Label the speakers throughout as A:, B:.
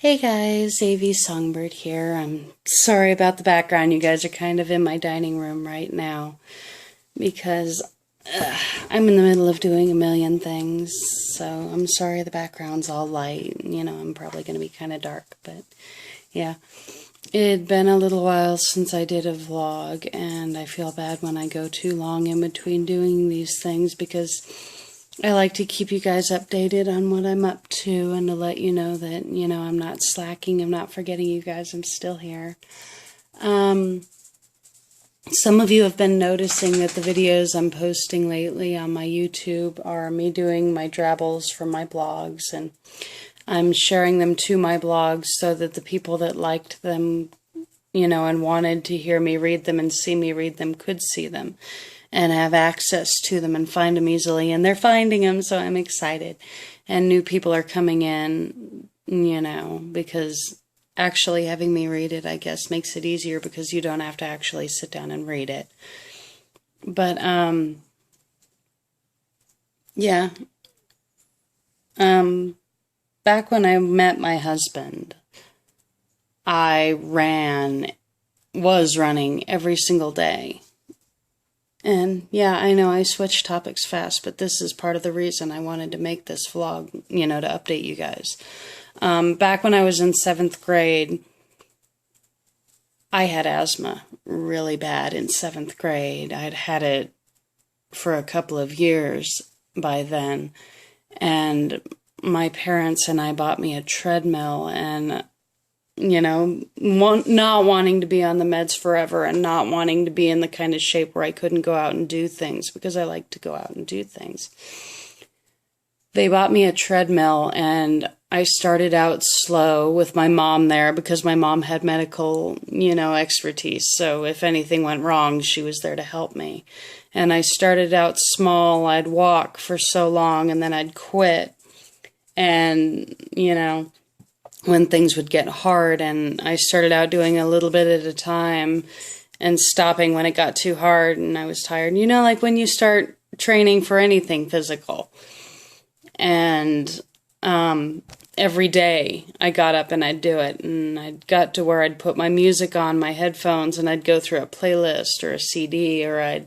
A: Hey guys, avsongbird here. I'm sorry about the background. You guys are kind of in my dining room right now because I'm in the middle of doing a million things. So I'm sorry the background's all light. You know, I'm probably going to be kind of dark, but yeah. It'd been a little while since I did a vlog, and I feel bad when I go too long in between doing these things because I like to keep you guys updated on what I'm up to and to let you know that, I'm not slacking, I'm not forgetting you guys, I'm still here. Some of you have been noticing that the videos I'm posting lately on my YouTube are me doing my drabbles from my blogs, and I'm sharing them to my blogs so that the people that liked them, and wanted to hear me read them and see me read them could see them and have access to them and find them easily. And they're finding them, so I'm excited. And new people are coming in, because actually having me read it, I guess, makes it easier because you don't have to actually sit down and read it. But, yeah. Back when I met my husband, I was running every single day. And yeah, I know I switch topics fast, but this is part of the reason I wanted to make this vlog, to update you guys. Back when I was in 7th grade, I had asthma really bad in 7th grade. I'd had it for a couple of years by then. And my parents and I bought me a treadmill, and not wanting to be on the meds forever and not wanting to be in the kind of shape where I couldn't go out and do things because I like to go out and do things. They bought me a treadmill, and I started out slow with my mom there because my mom had medical, expertise. So if anything went wrong, she was there to help me. And I started out small. I'd walk for so long and then I'd quit. And, when things would get hard, and I started out doing a little bit at a time and stopping when it got too hard and I was tired. Like when you start training for anything physical. And every day I got up and I'd do it, and I'd got to where I'd put my music on, my headphones, and I'd go through a playlist or a CD, or I'd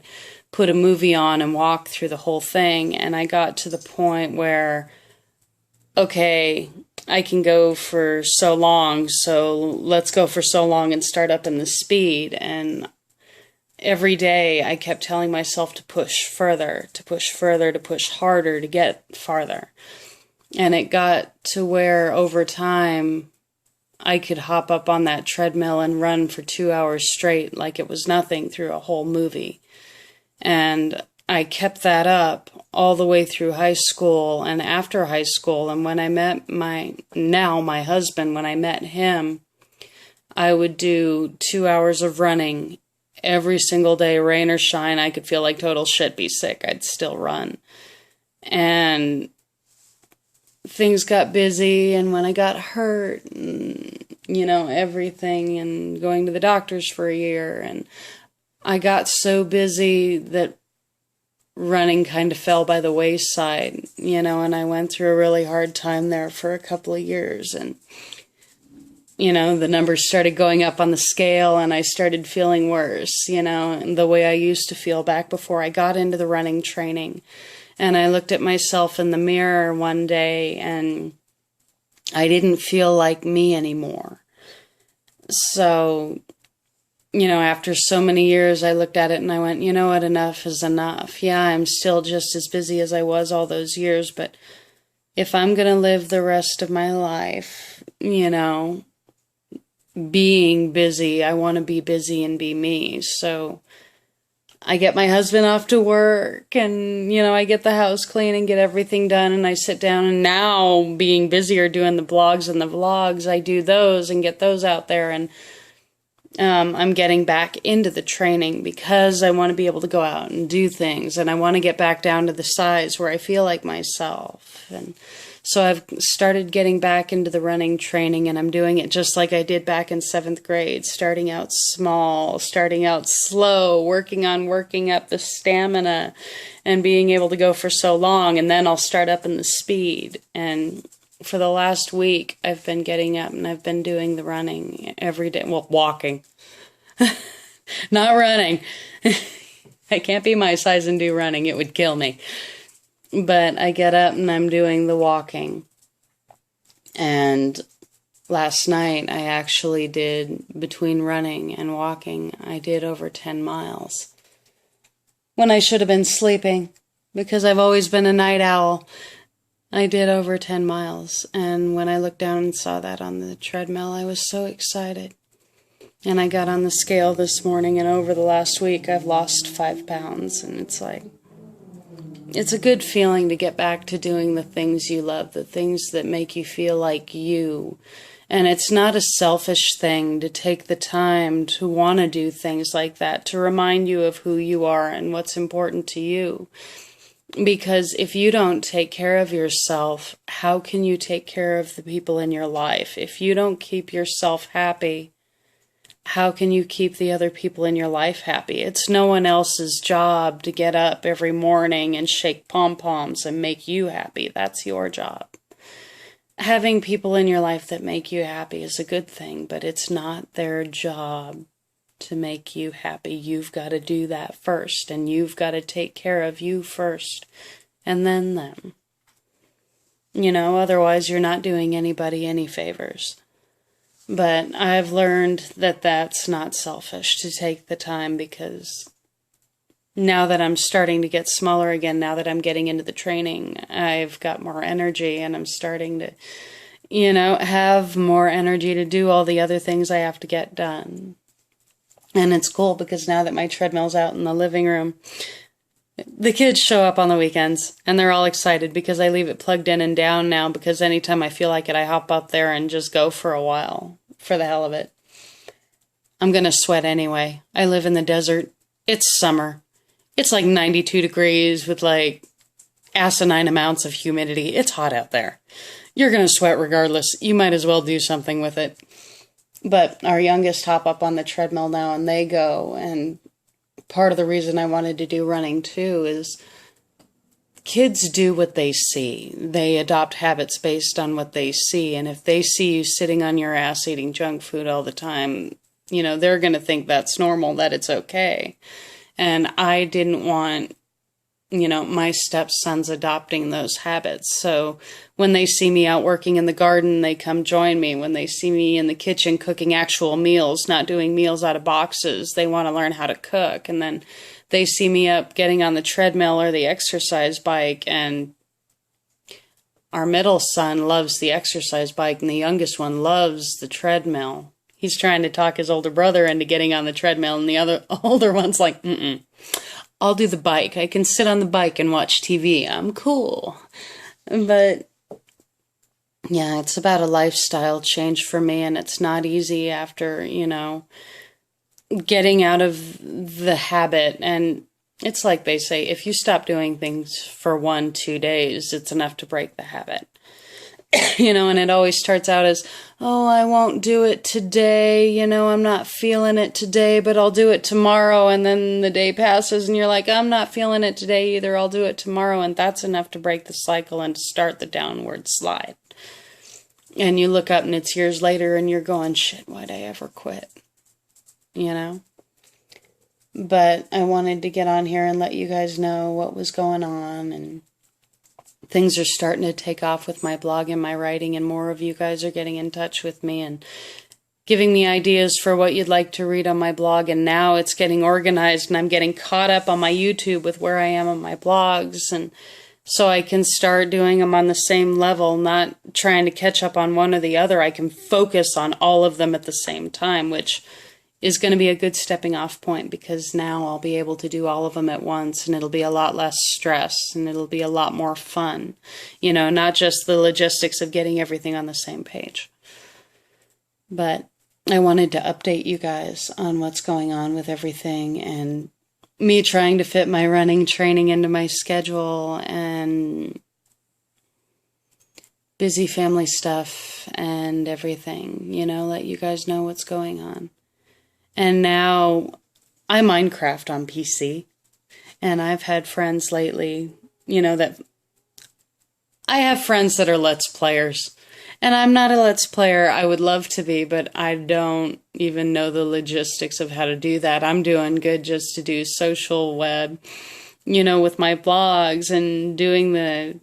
A: put a movie on and walk through the whole thing. And I got to the point where, okay, I can go for so long, so let's go for so long and start up in the speed. And every day I kept telling myself to push further, to push further, to push harder, to get farther. And it got to where over time I could hop up on that treadmill and run for 2 hours straight like it was nothing through a whole movie. And I kept that up all the way through high school and after high school. And when I met my husband, when I met him, I would do 2 hours of running every single day, rain or shine. I could feel like total shit, be sick, I'd still run. And things got busy, and when I got hurt, and, everything, and going to the doctors for a year, and I got so busy that running kind of fell by the wayside, and I went through a really hard time there for a couple of years, and, the numbers started going up on the scale, and I started feeling worse, and the way I used to feel back before I got into the running training. And I looked at myself in the mirror one day, and I didn't feel like me anymore. So, after so many years, I looked at it and I went, you know what, enough is enough. Yeah, I'm still just as busy as I was all those years, but if I'm going to live the rest of my life, being busy, I want to be busy and be me. So I get my husband off to work, and, I get the house clean and get everything done, and I sit down, and now being busier doing the blogs and the vlogs, I do those and get those out there, and I'm getting back into the training because I want to be able to go out and do things, and I want to get back down to the size where I feel like myself. And so I've started getting back into the running training, and I'm doing it just like I did back in 7th grade, starting out small, starting out slow, working up the stamina and being able to go for so long, and then I'll start up in the speed. And for the last week, I've been getting up and I've been doing the running every day. Well, walking, not running. I can't be my size and do running. It would kill me. But I get up and I'm doing the walking. And last night I actually did, between running and walking, I did over 10 miles. When I should have been sleeping, because I've always been a night owl. I did over 10 miles. And when I looked down and saw that on the treadmill, I was so excited. And I got on the scale this morning, and over the last week I've lost 5 pounds. And it's like, it's a good feeling to get back to doing the things you love, the things that make you feel like you. And it's not a selfish thing to take the time to want to do things like that, to remind you of who you are and what's important to you. Because if you don't take care of yourself, how can you take care of the people in your life? If you don't keep yourself happy, how can you keep the other people in your life happy? It's no one else's job to get up every morning and shake pom-poms and make you happy. That's your job. Having people in your life that make you happy is a good thing, but it's not their job to make you happy. You've got to do that first, and you've got to take care of you first, and then them. Otherwise you're not doing anybody any favors. But I've learned that that's not selfish to take the time, because now that I'm starting to get smaller again, now that I'm getting into the training, I've got more energy, and I'm starting to, have more energy to do all the other things I have to get done. And it's cool because now that my treadmill's out in the living room, the kids show up on the weekends and they're all excited because I leave it plugged in and down now, because anytime I feel like it, I hop up there and just go for a while for the hell of it. I'm going to sweat anyway. I live in the desert. It's summer. It's like 92 degrees with like asinine amounts of humidity. It's hot out there. You're going to sweat regardless. You might as well do something with it. But our youngest hop up on the treadmill now and they go. And part of the reason I wanted to do running too is kids do what they see. They adopt habits based on what they see. And if they see you sitting on your ass eating junk food all the time, they're going to think that's normal, that it's okay. And I didn't want, my stepsons adopting those habits. So when they see me out working in the garden, they come join me. When they see me in the kitchen cooking actual meals, not doing meals out of boxes, they want to learn how to cook. And then they see me up getting on the treadmill or the exercise bike. And our middle son loves the exercise bike, and the youngest one loves the treadmill. He's trying to talk his older brother into getting on the treadmill, and the other older one's like, I'll do the bike. I can sit on the bike and watch TV. I'm cool. But yeah, it's about a lifestyle change for me, and it's not easy after, getting out of the habit. And it's like they say, if you stop doing things for 1-2 days, it's enough to break the habit. And it always starts out as, oh, I won't do it today. I'm not feeling it today, but I'll do it tomorrow. And then the day passes and you're like, I'm not feeling it today either. I'll do it tomorrow. And that's enough to break the cycle and to start the downward slide. And you look up and it's years later and you're going, shit, why'd I ever quit? But I wanted to get on here and let you guys know what was going on, and things are starting to take off with my blog and my writing, and more of you guys are getting in touch with me and giving me ideas for what you'd like to read on my blog. And now it's getting organized, and I'm getting caught up on my YouTube with where I am on my blogs, and so I can start doing them on the same level, not trying to catch up on one or the other. I can focus on all of them at the same time, which is going to be a good stepping off point, because now I'll be able to do all of them at once, and it'll be a lot less stress, and it'll be a lot more fun. Not just the logistics of getting everything on the same page. But I wanted to update you guys on what's going on with everything, and me trying to fit my running training into my schedule, and busy family stuff and everything, let you guys know what's going on. And now I Minecraft on PC, and I've had friends lately, that I have friends that are Let's Players. And I'm not a Let's Player. I would love to be, but I don't even know the logistics of how to do that. I'm doing good just to do social web, with my blogs and doing the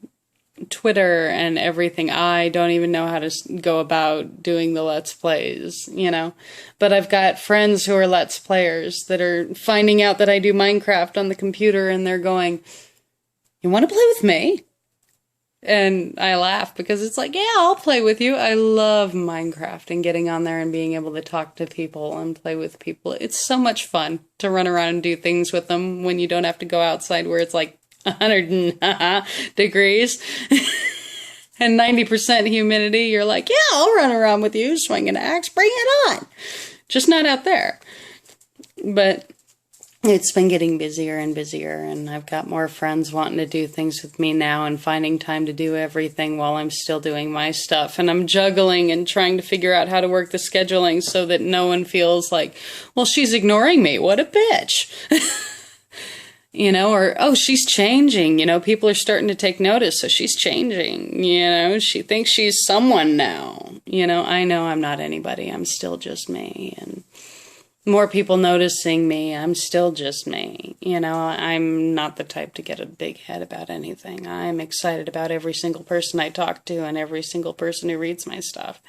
A: Twitter and everything. I don't even know how to go about doing the Let's Plays, But I've got friends who are Let's Players that are finding out that I do Minecraft on the computer and they're going, "You want to play with me?" And I laugh because it's like, yeah, I'll play with you. I love Minecraft and getting on there and being able to talk to people and play with people. It's so much fun to run around and do things with them when you don't have to go outside where it's like 100 degrees and 90% humidity. You're like, yeah, I'll run around with you, swing an axe, bring it on. Just not out there. But it's been getting busier and busier, and I've got more friends wanting to do things with me now and finding time to do everything while I'm still doing my stuff. And I'm juggling and trying to figure out how to work the scheduling so that no one feels like, well, she's ignoring me. What a bitch. Or, oh, she's changing. People are starting to take notice, so she's changing. She thinks she's someone now. I know I'm not anybody. I'm still just me. And more people noticing me, I'm still just me. I'm not the type to get a big head about anything. I'm excited about every single person I talk to and every single person who reads my stuff.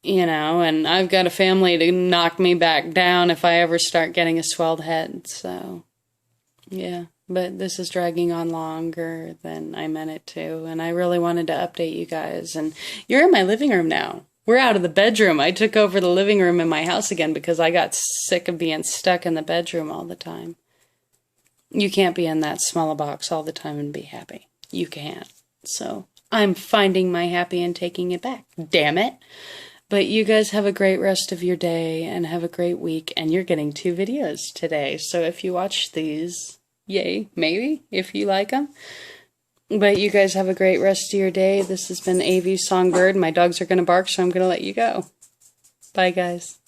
A: And I've got a family to knock me back down if I ever start getting a swelled head. So, yeah. But this is dragging on longer than I meant it to. And I really wanted to update you guys. And you're in my living room now. We're out of the bedroom. I took over the living room in my house again because I got sick of being stuck in the bedroom all the time. You can't be in that small box all the time and be happy. You can't. So I'm finding my happy and taking it back. Damn it. But you guys have a great rest of your day and have a great week. And you're getting 2 videos today. So if you watch these, yay, maybe, if you like them. But you guys have a great rest of your day. This has been AV Songbird. My dogs are going to bark, so I'm going to let you go. Bye, guys.